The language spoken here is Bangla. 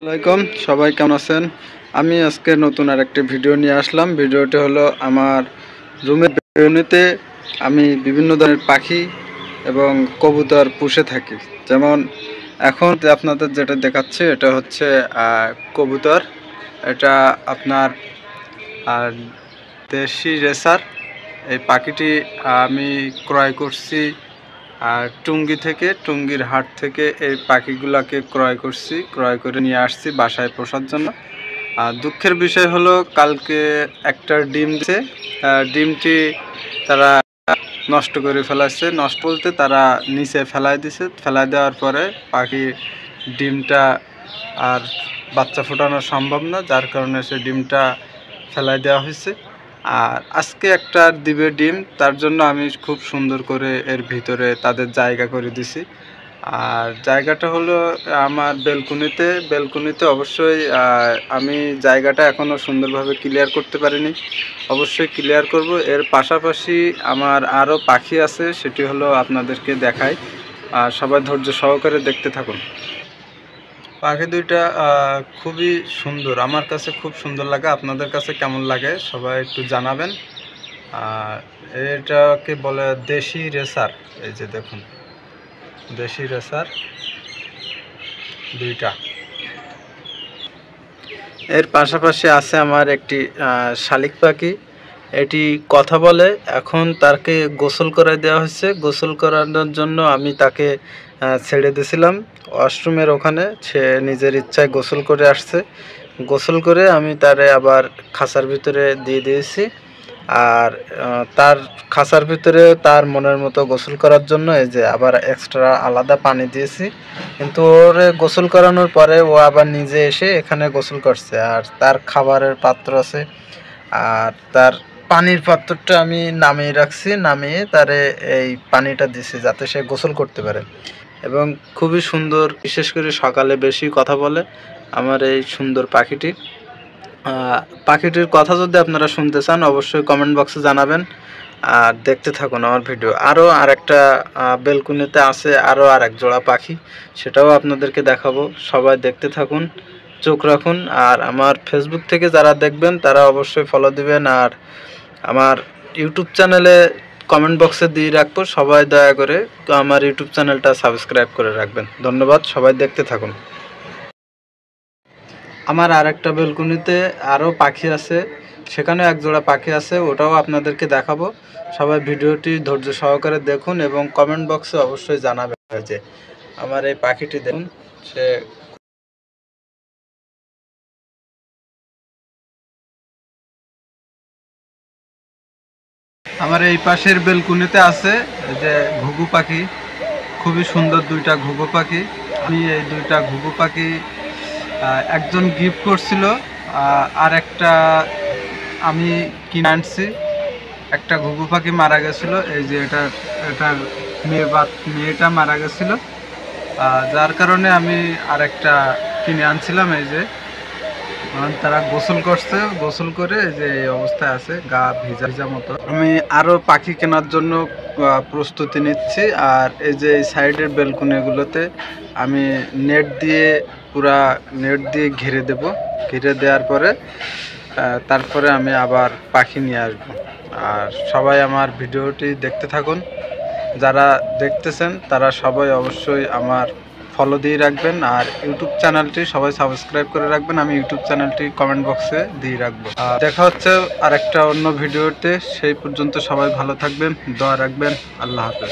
আসসালামাইকুম, সবাই কেমন আছেন? আমি আজকে নতুন আরেকটি ভিডিও নিয়ে আসলাম। ভিডিওটি হলো আমার রুমের বেলকনিতে আমি বিভিন্ন ধরনের পাখি এবং কবুতর পুষে থাকি। যেমন এখন আপনাদের যেটা দেখাচ্ছে এটা হচ্ছে কবুতর। এটা আপনার দেশি রেসার। এই পাখিটি আমি ক্রয় করছি টুঙ্গির হাট থেকে এই পাখিগুলোকে ক্রয় করে নিয়ে আসছি বাসায় পোষার জন্য। দুঃখের বিষয় হলো কালকে একটা ডিম দিছে, ডিমটি তারা নষ্ট করে ফেলাচ্ছে। নষ্ট বলতে তারা নিচে ফেলাই দেওয়ার পরে পাখি ডিমটা আর বাচ্চা ফোটানো সম্ভব না, যার কারণে সে ডিমটা ফেলাই দেওয়া হয়েছে। আর আজকে একটা দিবে ডিম, তার জন্য আমি খুব সুন্দর করে এর ভিতরে তাদের জায়গা করে দিছি। আর জায়গাটা হলো আমার বেলকুনিতে অবশ্যই আমি জায়গাটা এখনও সুন্দরভাবে ক্লিয়ার করতে পারিনি, অবশ্যই ক্লিয়ার করব। এর পাশাপাশি আমার আরও পাখি আছে, সেটি হলো আপনাদেরকে দেখাই। সবাই ধৈর্য সহকারে দেখতে থাকুন। পাখি দুইটা খুবই সুন্দর, আমার কাছে খুব সুন্দর লাগে। আপনাদের কাছে কেমন লাগে সবাই একটু জানাবেন। এটাকে বলে দেশি রেসার। এই যে দেখুন, দেশি রেসার দুইটা। এর পাশাপাশি আছে আমার একটি শালিক পাখি। এটি কথা বলে। এখন তাকে গোসল করে দেওয়া হয়েছে। গোসল করানোর জন্য আমি তাকে ছেড়ে দিয়েছিলাম ওয়াশরুমের ওখানে। সে নিজের ইচ্ছায় গোসল করে আসছে। গোসল করে আমি তারে আবার খাঁচার ভিতরে দিয়ে দিয়েছি। আর তার খাঁচার ভিতরে তার মনের মতো গোসল করার জন্য এই যে আবার এক্সট্রা আলাদা পানি দিয়েছি। কিন্তু ওরে গোসল করানোর পরে ও আবার নিজে এসে এখানে গোসল করছে। আর তার খাবারের পাত্র আছে, আর তার পানির পাত্রটা আমি নামিয়ে রাখছি, নামিয়ে তারে এই পানিটা দিছি যাতে সে গোসল করতে পারে। এবং খুবই সুন্দর, বিশেষ করে সকালে বেশি কথা বলে আমার এই সুন্দর পাখিটি। পাখিটির কথা যদি আপনারা শুনতে চান অবশ্যই কমেন্ট বক্সে জানাবেন। আর দেখতে থাকুন আমার ভিডিও। আরও আরেকটা বেলকুনিতে আছে আরও আরেক জোড়া পাখি, সেটাও আপনাদেরকে দেখাবো। সবাই দেখতে থাকুন, চোখ রাখুন। আর আমার ফেসবুক থেকে যারা দেখবেন তারা অবশ্যই ফলো দিবেন। আর আমার ইউটিউব চ্যানেলে কমেন্ট বক্সে দিয়ে রাখবো, সবাই দয়া করে আমার ইউটিউব চ্যানেলটা সাবস্ক্রাইব করে রাখবেন। ধন্যবাদ, সবাই দেখতে থাকুন। আমার আরেকটা বেলকুনিতে আরও পাখি আছে, সেখানে এক জোড়া পাখি আছে, ওটাও আপনাদেরকে দেখাবো। সবাই ভিডিওটি ধৈর্য সহকারে দেখুন এবং কমেন্ট বক্সে অবশ্যই জানাবেন যে আমার এই পাখিটি দেখুন। সে আমার এই পাশের বেলকুনিতে আছে যে ঘুঘু পাখি, খুবই সুন্দর দুইটা ঘুঘু পাখি। আমি এই দুইটা ঘুঘু পাখি একজন গিফট করছিল, আর একটা আমি কিনে আনছি। একটা ঘুঘু পাখি মারা গেছিল, এই যে এটার মেয়েটা মারা গেছিল, যার কারণে আমি আরেকটা কিনে আনছিলাম। এই যে তারা গোসল করছে, গোসল করে এই যে এই অবস্থায় আছে, গা ভিজা ভিজা মতো। আমি আরও পাখি কেনার জন্য প্রস্তুতি নিচ্ছি। আর এই যে এই সাইডের বেলকুনিগুলোতে আমি পুরা নেট দিয়ে ঘিরে দেব। ঘিরে দেওয়ার পরে তারপরে আমি আবার পাখি নিয়ে আসব। আর সবাই আমার ভিডিওটি দেখতে থাকুন। যারা দেখতেছেন তারা সবাই অবশ্যই আমার ফলো দিয়ে রাখবেন। আর ইউটিউব চ্যানেলটি সবাই সাবস্ক্রাইব করে রাখবেন। আমি ইউটিউব চ্যানেলটি কমেন্ট বক্সে দিয়ে রাখবো। দেখা হচ্ছে আরেকটা অন্য ভিডিওতে। সেই পর্যন্ত সবাই ভালো থাকবেন, দোয়া রাখবেন। আল্লাহ হাফেজ।